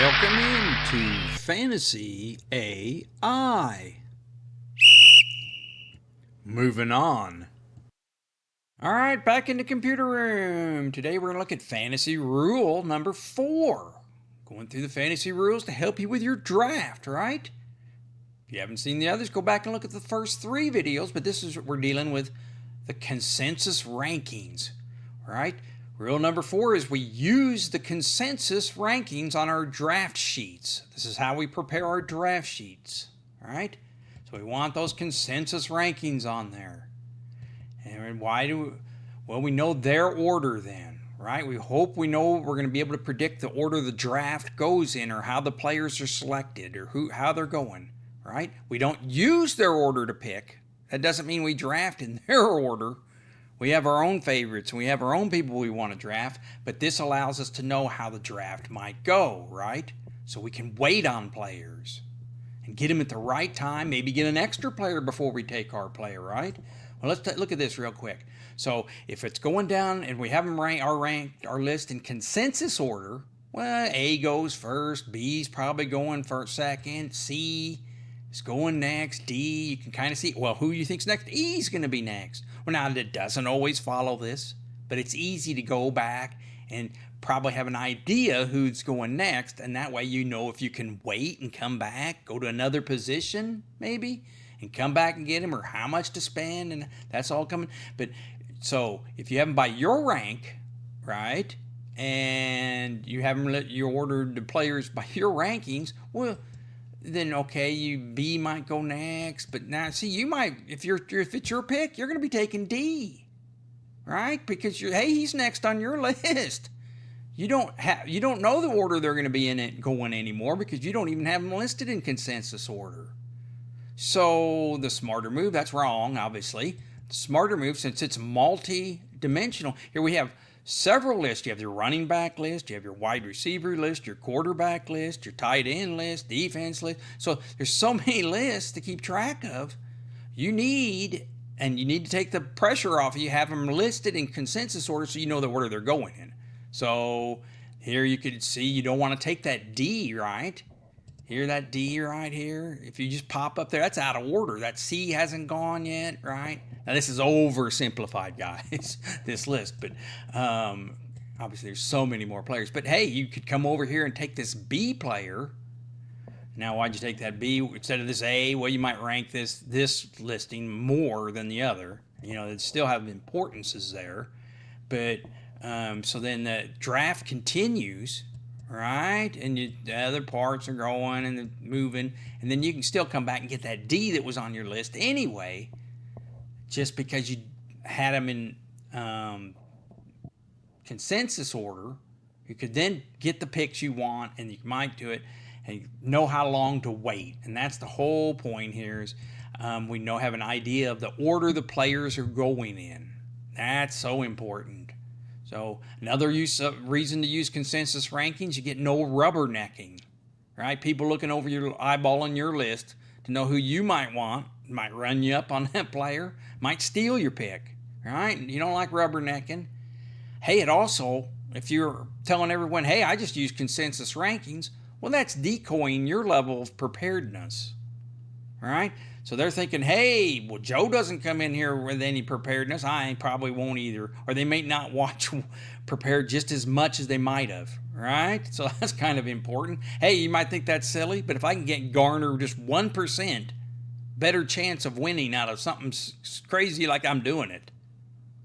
Welcome into Fantasy AI. Moving on. Alright, back in the computer room. Today we're going to look at fantasy rule number 4. Going through the fantasy rules to help you with your draft, right? If you haven't seen the others, go back and look at the first 3 videos, but this is what we're dealing with, the consensus rankings, right? Rule number 4 is we use the consensus rankings on our draft sheets. This is how we prepare our draft sheets, all right? So we want those consensus rankings on there. And why do, well, we know their order then, right? We hope we know we're going to be able to predict the order the draft goes in or how the players are selected or how they're going, right? We don't use their order to pick. That doesn't mean we draft in their order. We have our own favorites and we have our own people we want to draft, but this allows us to know how the draft might go, right? So we can wait on players and get them at the right time, maybe get an extra player before we take our player, right? Well, let's look at this real quick. So if it's going down and we have them ranked our list in consensus order, well, A goes first, B's probably going first, second, C is going next, D, you can kind of see, well, who you think's next? E's going to be next. Well, now it doesn't always follow this, but it's easy to go back and probably have an idea who's going next, and that way you know if you can wait and come back, go to another position maybe, and come back and get him, or how much to spend, and that's all coming. But so if you have them by your rank, right, and you have them you ordered the players by your rankings, well, then okay, B might go next, but now see, you might, if it's your pick, you're going to be taking D, right? Because hey, he's next on your list. You don't know the order they're going to be in it going anymore because you don't even have them listed in consensus order. So the smarter move, that's wrong, obviously. The smarter move, since it's multi-dimensional, here we have several lists. You have your running back list, you have your wide receiver list, your quarterback list, your tight end list, defense list. So there's so many lists to keep track of. You need to take the pressure off of you, have them listed in consensus order so you know the order they're going in. So here you could see you don't want to take that D, right? Here, that D right here, if you just pop up there, that's out of order. That C hasn't gone yet, right? Now, this is oversimplified, guys, this list, but obviously there's so many more players. But hey, you could come over here and take this B player. Now, why'd you take that B instead of this A? Well, you might rank this listing more than the other. You know, it still have importances there. But so then the draft continues, right? And the other parts are going and moving, and then you can still come back and get that D that was on your list anyway, just because you had them in consensus order. You could then get the picks you want, and you might do it and know how long to wait. And that's the whole point here is we have an idea of the order the players are going in. That's so important. So another reason to use consensus rankings, you get no rubbernecking, right? People looking over your eyeballing your list to know who you might want, might run you up on that player, might steal your pick, right? You don't like rubbernecking. Hey, it also, if you're telling everyone, hey, I just use consensus rankings, well, that's decoying your level of preparedness, right? So they're thinking, hey, well, Joe doesn't come in here with any preparedness. I probably won't either. Or they may not watch prepared just as much as they might have, right? So that's kind of important. Hey, you might think that's silly, but if I can garner just 1% better chance of winning out of something crazy like I'm doing it,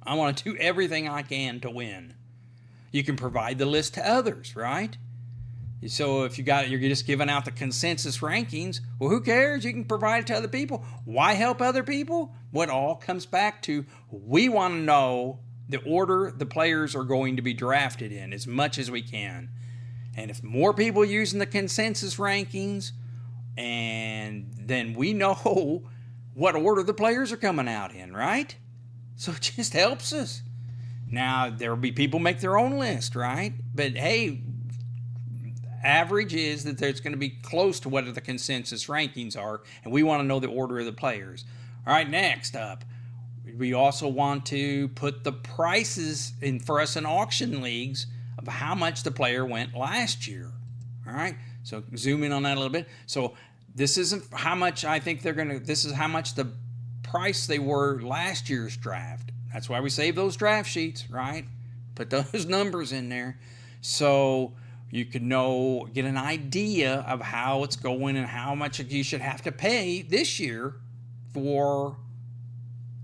I want to do everything I can to win. You can provide the list to others, right? So if you're just giving out the consensus rankings, well, who cares? You can provide it to other people. Why help other people? What all comes back to, we want to know the order the players are going to be drafted in as much as we can. And if more people using the consensus rankings, and then we know what order the players are coming out in, right? So it just helps us. Now, there will be people make their own list, right? But hey, average is that there's going to be close to what the consensus rankings are, and we want to know the order of the players. All right, next up, we also want to put the prices in for us in auction leagues of how much the player went last year. All right, So zoom in on that a little bit. So this isn't how much I think they're going to, this is how much the price they were last year's draft. That's why we save those draft sheets, right? Put those numbers in there. So you can get an idea of how it's going and how much you should have to pay this year for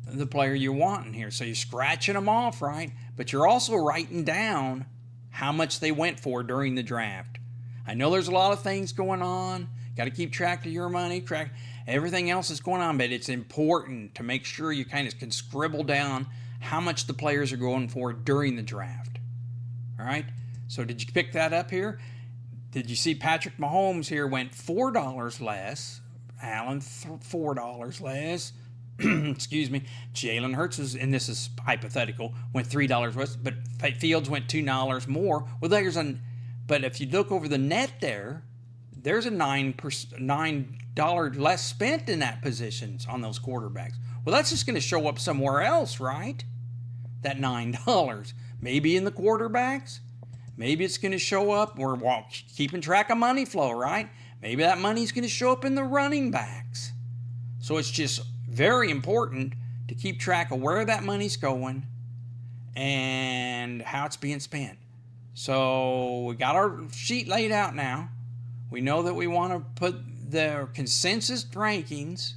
the player you want in here. So you're scratching them off, right? But you're also writing down how much they went for during the draft. I know there's a lot of things going on. Got to keep track of your money, track everything else that's going on, but it's important to make sure you kind of can scribble down how much the players are going for during the draft. All right? So did you pick that up here? Did you see Patrick Mahomes here went $4 less? Allen, $4 less. Excuse me. Jalen Hurts was, and this is hypothetical, went $3 less, but Fields went $2 more. Well, but if you look over the net there's a $9 less spent in that positions on those quarterbacks. Well, that's just going to show up somewhere else, right? That $9. Maybe in the quarterbacks. Maybe it's going to show up. We're keeping track of money flow, right? Maybe that money's going to show up in the running backs. So it's just very important to keep track of where that money's going and how it's being spent. So we got our sheet laid out now. We know that we want to put the consensus rankings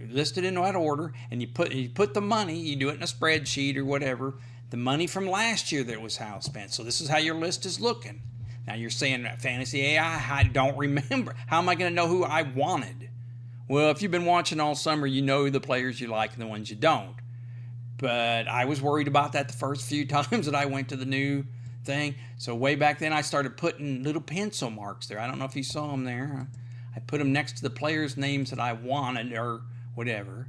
listed in that order, and you put the money, you do it in a spreadsheet or whatever, the money from last year that was how spent. So this is how your list is looking. Now you're saying Fantasy AI, I don't remember. How am I going to know who I wanted? Well, if you've been watching all summer, you know the players you like and the ones you don't. But I was worried about that the first few times that I went to the new thing. So way back then I started putting little pencil marks there. I don't know if you saw them there. I put them next to the players' names that I wanted or whatever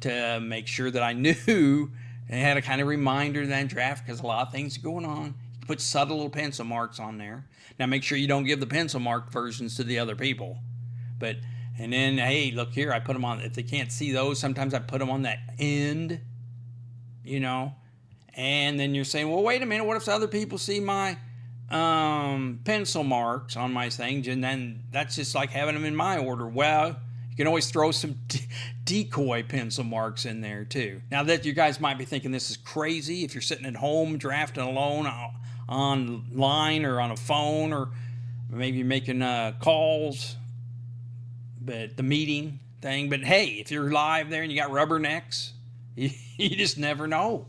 to make sure that I knew and had a kind of reminder in that draft because a lot of things are going on. You put subtle little pencil marks on there. Now make sure you don't give the pencil mark versions to the other people. And then, hey, look here, I put them on, if they can't see those, sometimes I put them on that end, and then you're saying, well, wait a minute, what if other people see my pencil marks on my things, and then that's just like having them in my order. Well, you can always throw some decoy pencil marks in there too. Now that you guys might be thinking this is crazy, if you're sitting at home drafting alone online or on a phone, or maybe you're making calls, but the meeting thing. But hey, if you're live there and you got rubbernecks, you just never know.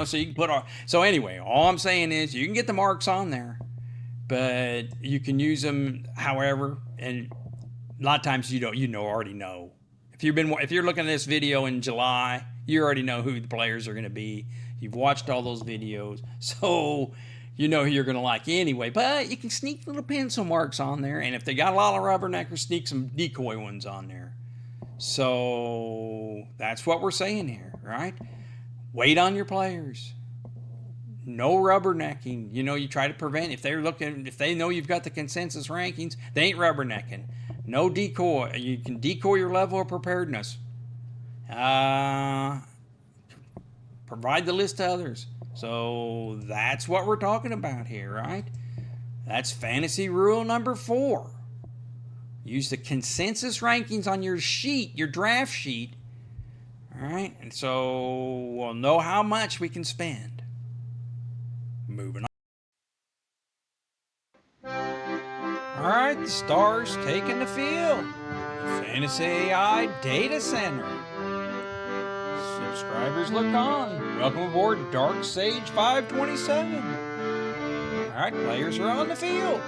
So you can so anyway, all I'm saying is you can get the marks on there, but you can use them however, and a lot of times already know. If you're looking at this video in July, you already know who the players are going to be. You've watched all those videos, so you know who you're going to like anyway. But you can sneak little pencil marks on there, and if they got a lot of rubberneckers, sneak some decoy ones on there. So that's what we're saying here, right? Wait on your players. No rubbernecking. You try to prevent, if they know you've got the consensus rankings, they ain't rubbernecking. No decoy. You can decoy your level of preparedness. Provide the list to others. So that's what we're talking about here, right? That's fantasy rule number 4. Use the consensus rankings on your sheet, your draft sheet. All right, and so we'll know how much we can spend. Moving on. All right, the stars taking the field. Fantasy AI Data Center. Subscribers look on. Welcome aboard Dark Sage 527. All right, players are on the field.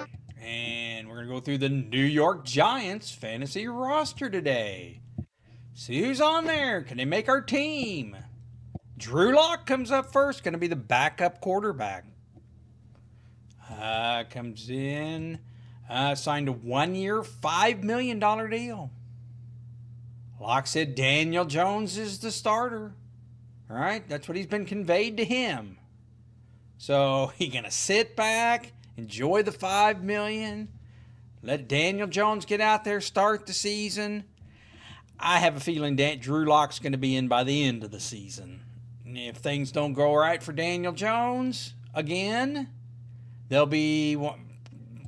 And we're going to go through the New York Giants fantasy roster today. See who's on there. Can they make our team? Drew Lock comes up first. Going to be the backup quarterback. Comes in. Signed a 1-year, $5 million deal. Locke said Daniel Jones is the starter. All right, that's what he's been conveyed to him. So he's going to sit back, enjoy the $5 million, let Daniel Jones get out there, start the season. I have a feeling Drew Lock's going to be in by the end of the season. If things don't go right for Daniel Jones again, there'll be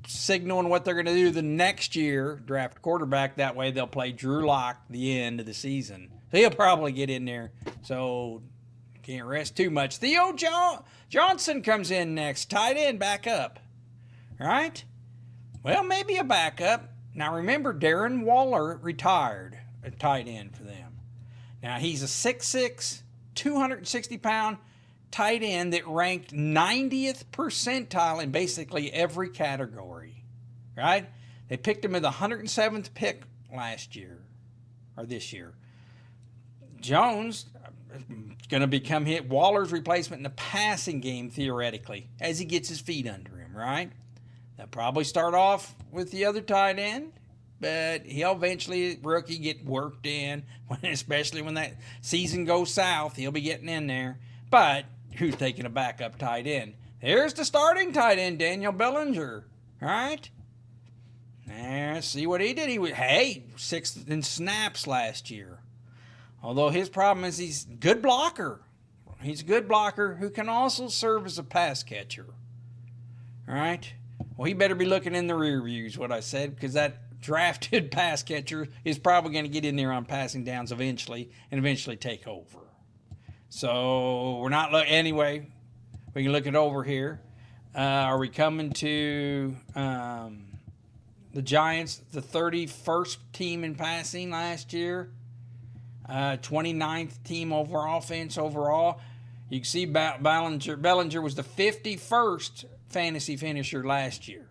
signaling what they're going to do the next year, draft a quarterback. That way they'll play Drew Lock the end of the season. So he'll probably get in there. So can't rest too much. Theo Johnson comes in next, tight end, back up. All right? Well, maybe a backup. Now remember, Darren Waller retired at tight end for them. Now he's a 6'6", 260-pound tight end that ranked 90th percentile in basically every category, right? They picked him at the 107th pick last year, or this year. Jones is going to become Waller's replacement in the passing game, theoretically, as he gets his feet under him, right? They'll probably start off with the other tight end, but he'll eventually, rookie, get worked in, especially when that season goes south. He'll be getting in there. But who's taking a backup tight end? There's the starting tight end, Daniel Bellinger. All right? Now, see what he did. He was, sixth in snaps last year. Although his problem is he's a good blocker. He's a good blocker who can also serve as a pass catcher. All right? Well, he better be looking in the rear views, what I said, because that drafted pass catcher is probably going to get in there on passing downs eventually and eventually take over. So we're not anyway. We can look it over here. Are we coming to the Giants, the 31st team in passing last year, 29th team over offense overall? You can see Bellinger was the 51st fantasy finisher last year.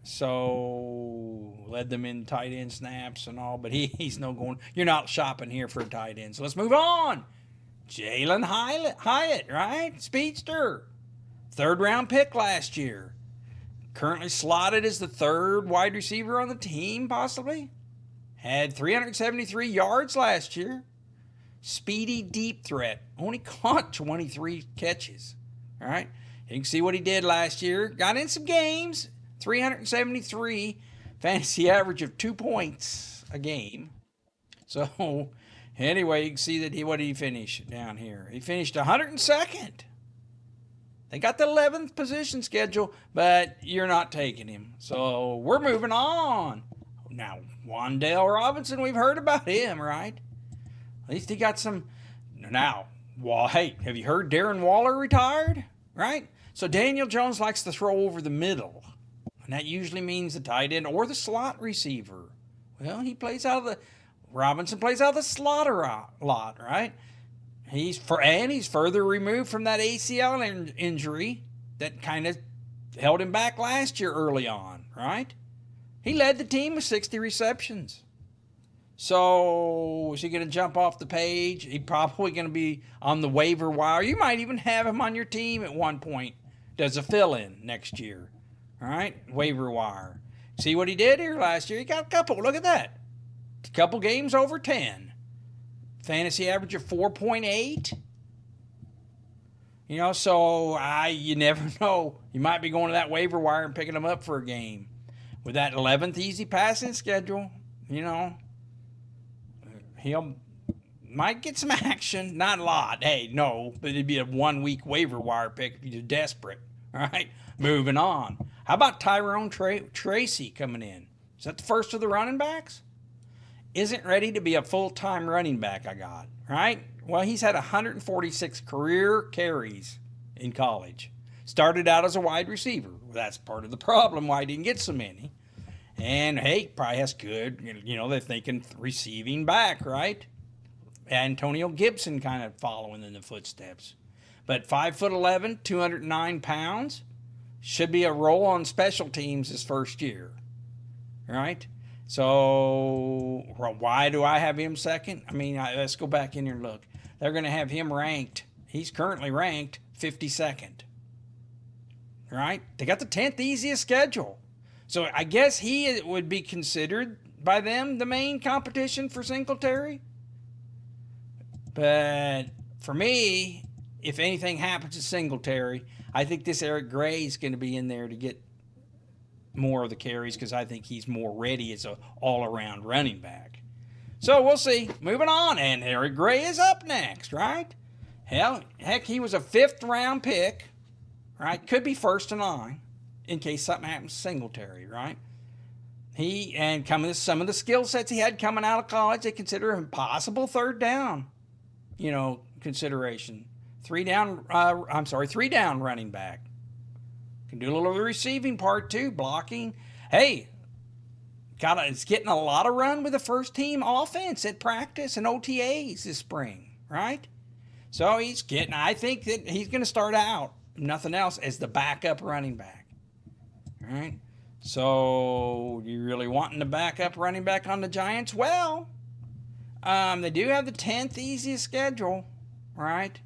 So led them in tight end snaps and all, but he's no going. You're not shopping here for a tight end. So let's move on. Jalen Hyatt, right? Speedster. 3rd round pick last year. Currently slotted as the 3rd wide receiver on the team, possibly. Had 373 yards last year. Speedy deep threat. Only caught 23 catches. All right. You can see what he did last year. Got in some games. 373. Fantasy average of 2 points a game. So, anyway, you can see that what did he finish down here? He finished 102nd. They got the 11th position schedule, but you're not taking him. So, we're moving on. Now, Wan'Dale Robinson, we've heard about him, right? At least he got some. Now, well, hey, have you heard Darren Waller retired? Right? So Daniel Jones likes to throw over the middle. And that usually means the tight end or the slot receiver. Well, Robinson plays out of the slot lot, right? He's further removed from that ACL injury that kind of held him back last year early on, right? He led the team with 60 receptions. So is he going to jump off the page? He's probably going to be on the waiver wire. You might even have him on your team at one point. Does a fill-in next year. All right? Waiver wire. See what he did here last year? He got a couple. Look at that. A couple games over 10. Fantasy average of 4.8. You know, so you never know. You might be going to that waiver wire and picking him up for a game. With that 11th easy passing schedule, you know, might get some action. Not a lot. Hey, no, but it'd be a 1 week waiver wire pick if you're desperate. All right, moving on. How about Tyrone Tracy coming in? Is that the first of the running backs? Isn't ready to be a full-time running back, I got, right? Well, he's had 146 career carries in college. Started out as a wide receiver. Well, that's part of the problem why he didn't get so many. And, hey, probably has good, you know, they're thinking receiving back, right? Antonio Gibson kind of following in the footsteps. But 5'11", 209 pounds. Should be a role on special teams his first year, right? So why do I have him second? I mean, let's go back in here and look. They're going to have him ranked. He's currently ranked 52nd, right? They got the 10th easiest schedule. So I guess he would be considered by them the main competition for Singletary. But for me, if anything happens to Singletary, I think this Eric Gray is going to be in there to get more of the carries because I think he's more ready as an all-around running back. So we'll see. Moving on, and Eric Gray is up next, right? Heck, he was a 5th round pick, right? Could be first in line. in case something happens to Singletary, right? And coming some of the skill sets he had coming out of college, they consider him possible third down, consideration. Three down running back. Can do a little of the receiving part too, blocking. Hey, it's getting a lot of run with the first team offense at practice and OTAs this spring, right? So I think that he's going to start out, if nothing else, as the backup running back. All right. So you really wanting the backup running back on the Giants? Well, they do have the 10th easiest schedule, right?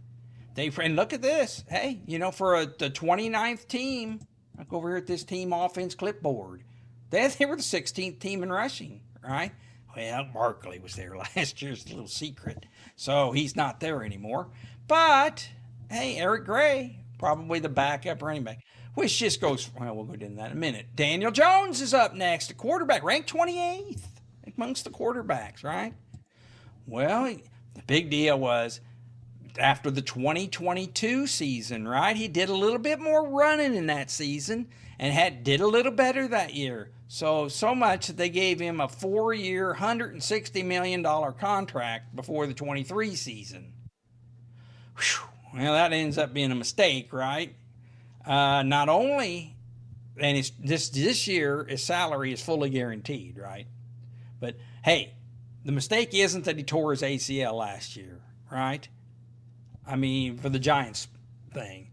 And look at this. Hey, for the 29th team, look over here at this team offense clipboard. They were the 16th team in rushing, right? Well, Barkley was there last year's little secret, so he's not there anymore. But, hey, Eric Gray, probably the backup running back, which just goes, well, we'll go into that in a minute. Daniel Jones is up next, a quarterback, ranked 28th amongst the quarterbacks, right? Well, the big deal was after the 2022 season, right? He did a little bit more running in that season and did a little better that year. So much that they gave him a 4-year, $160 million contract before the 23 season. Whew. Well, that ends up being a mistake, right? Not only, and this year his salary is fully guaranteed, right? But hey, the mistake isn't that he tore his ACL last year, right? I mean, for the Giants thing.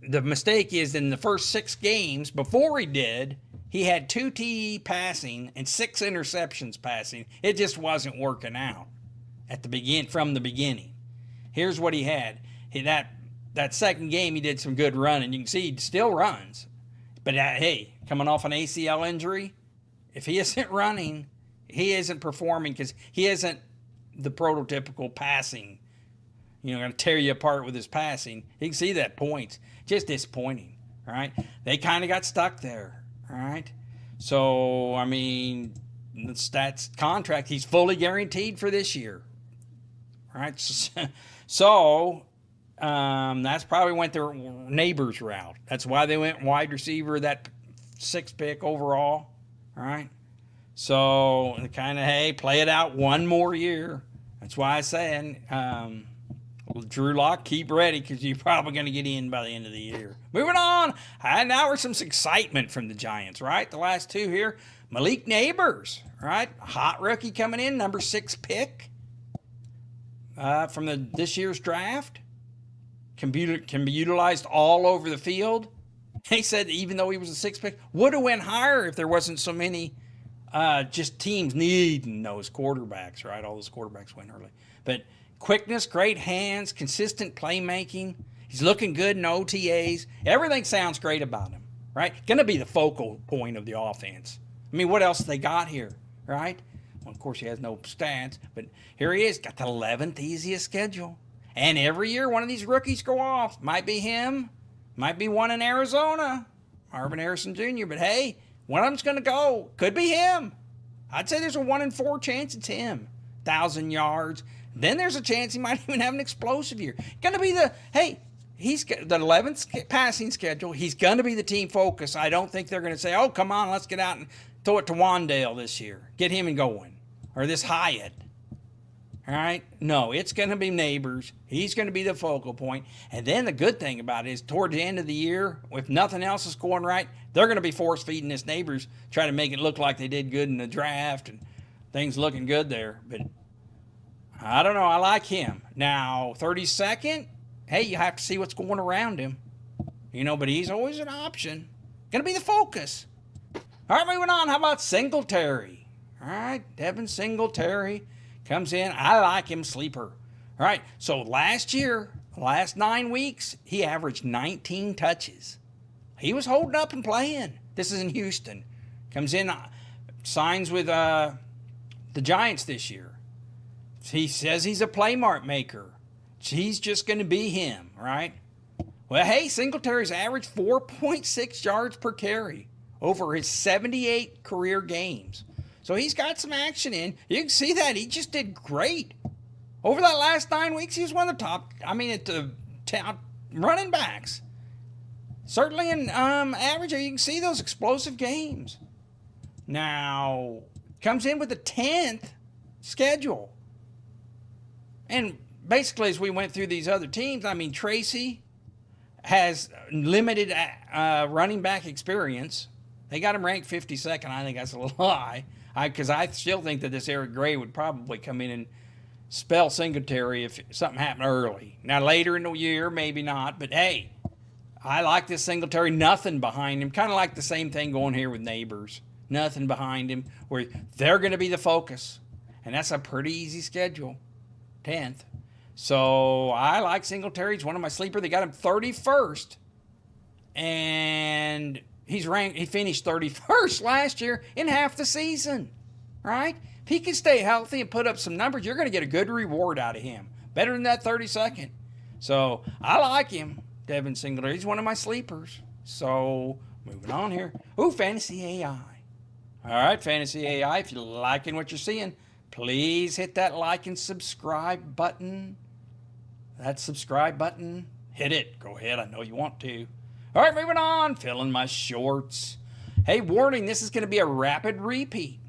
The mistake is in the first 6 games before he had 2 TD passing and 6 interceptions passing. It just wasn't working out from the beginning. Here's what he had. That second game, he did some good running. You can see he still runs. But hey, coming off an ACL injury, if he isn't running, he isn't performing because he isn't the prototypical passing. Going to tear you apart with his passing. You can see that points. Just disappointing, all right? They kind of got stuck there, all right? So, I mean, that's contract. He's fully guaranteed for this year, all right? So that's probably went their neighbor's route. That's why they went wide receiver, that 6th pick overall, all right? So, kind of, hey, play it out one more year. That's why I'm saying, Drew Lock, keep ready because you're probably going to get in by the end of the year. Moving on. And now we're some excitement from the Giants, right? The last 2 here. Malik Nabers, right? Hot rookie coming in, number 6 pick from this year's draft. Can be utilized all over the field. He said even though he was a 6th pick, would have went higher if there wasn't so many just teams needing those quarterbacks, right? All those quarterbacks went early. But quickness, great hands, consistent playmaking. He's looking good in OTAs. Everything sounds great about him, right? Going to be the focal point of the offense. I mean, what else they got here, right? Well, of course, he has no stats, but here he is, got the 11th easiest schedule. And every year, one of these rookies go off. Might be him, might be one in Arizona, Marvin Harrison Jr., but hey, one of them's going to go. Could be him. I'd say there's a 1 in 4 chance it's him. 1,000 yards. Then there's a chance he might even have an explosive year. Going to be he's got the 11th passing schedule. He's going to be the team focus. I don't think they're going to say, oh, come on, let's get out and throw it to Wandale this year. Get him going. Or this Hyatt. All right? No, it's going to be Nabers. He's going to be the focal point. And then the good thing about it is toward the end of the year, if nothing else is going right, they're going to be force-feeding this Nabers, try to make it look like they did good in the draft and things looking good there. But I don't know. I like him. Now, 32nd, hey, you have to see what's going around him. But he's always an option. Going to be the focus. All right, moving on. How about Singletary? All right, Devin Singletary comes in. I like him, sleeper. All right, so last year, last 9 weeks, he averaged 19 touches. He was holding up and playing. This is in Houston. Comes in, signs with the Giants this year. He says he's a play mark maker. He's just going to be him, right? Well, hey, Singletary's averaged 4.6 yards per carry over his 78 career games. So he's got some action in. You can see that. He just did great. Over that last 9 weeks, he was one of the top, at the top running backs. certainly in average, you can see those explosive games. Now, comes in with the 10th schedule. And basically, as we went through these other teams, I mean, Tracy has limited running back experience. They got him ranked 52nd. I think that's a little high. Because I still think that this Eric Gray would probably come in and spell Singletary if something happened early. Now, later in the year, maybe not. But hey, I like this Singletary. Nothing behind him. Kind of like the same thing going here with Neighbors. Nothing behind him, where they're going to be the focus. And that's a pretty easy schedule. 10th. So I like Singletary. He's one of my sleeper. They got him 31st. And he finished 31st last year in half the season. Right? If he can stay healthy and put up some numbers, you're going to get a good reward out of him. Better than that 32nd. So I like him, Devin Singletary. He's one of my sleepers. So moving on here. Ooh, Fantasy AI. All right, Fantasy AI, if you're liking what you're seeing, please hit that like and subscribe button. That subscribe button, hit it. Go ahead, I know you want to. All right, moving on. Filling my shorts. Hey, warning, this is going to be a rapid repeat.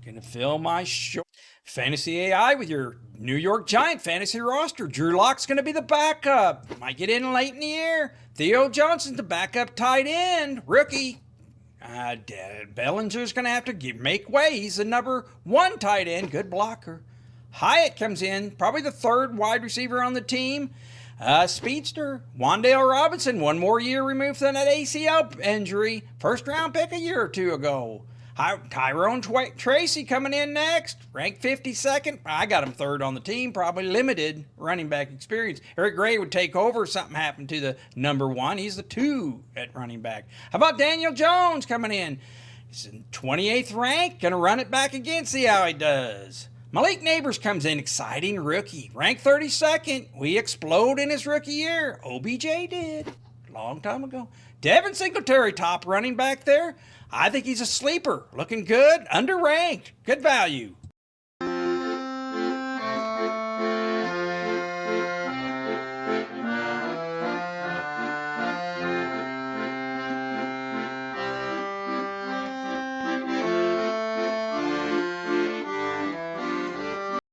Going to fill my shorts. Fantasy AI with your New York Giant fantasy roster. Drew Lock's going to be the backup. Might get in late in the year. Theo Johnson's the backup tight end. Rookie. Bellinger's going to have to make way. He's the number 1 tight end. Good blocker. Hyatt comes in, probably the 3rd wide receiver on the team. Speedster, Wan'Dale Robinson, 1 more year removed from that ACL injury. 1st round pick a year or 2 ago. Tyrone Tracy coming in next, ranked 52nd. I got him 3rd on the team, probably limited running back experience. Eric Gray would take over if something happened to the number 1. He's the 2 at running back. How about Daniel Jones coming in? He's in 28th rank, going to run it back again, see how he does. Malik Neighbors comes in, exciting rookie, ranked 32nd. We explode in his rookie year. OBJ did, long time ago. Devin Singletary, top running back there. I think he's a sleeper. Looking good, underranked, good value.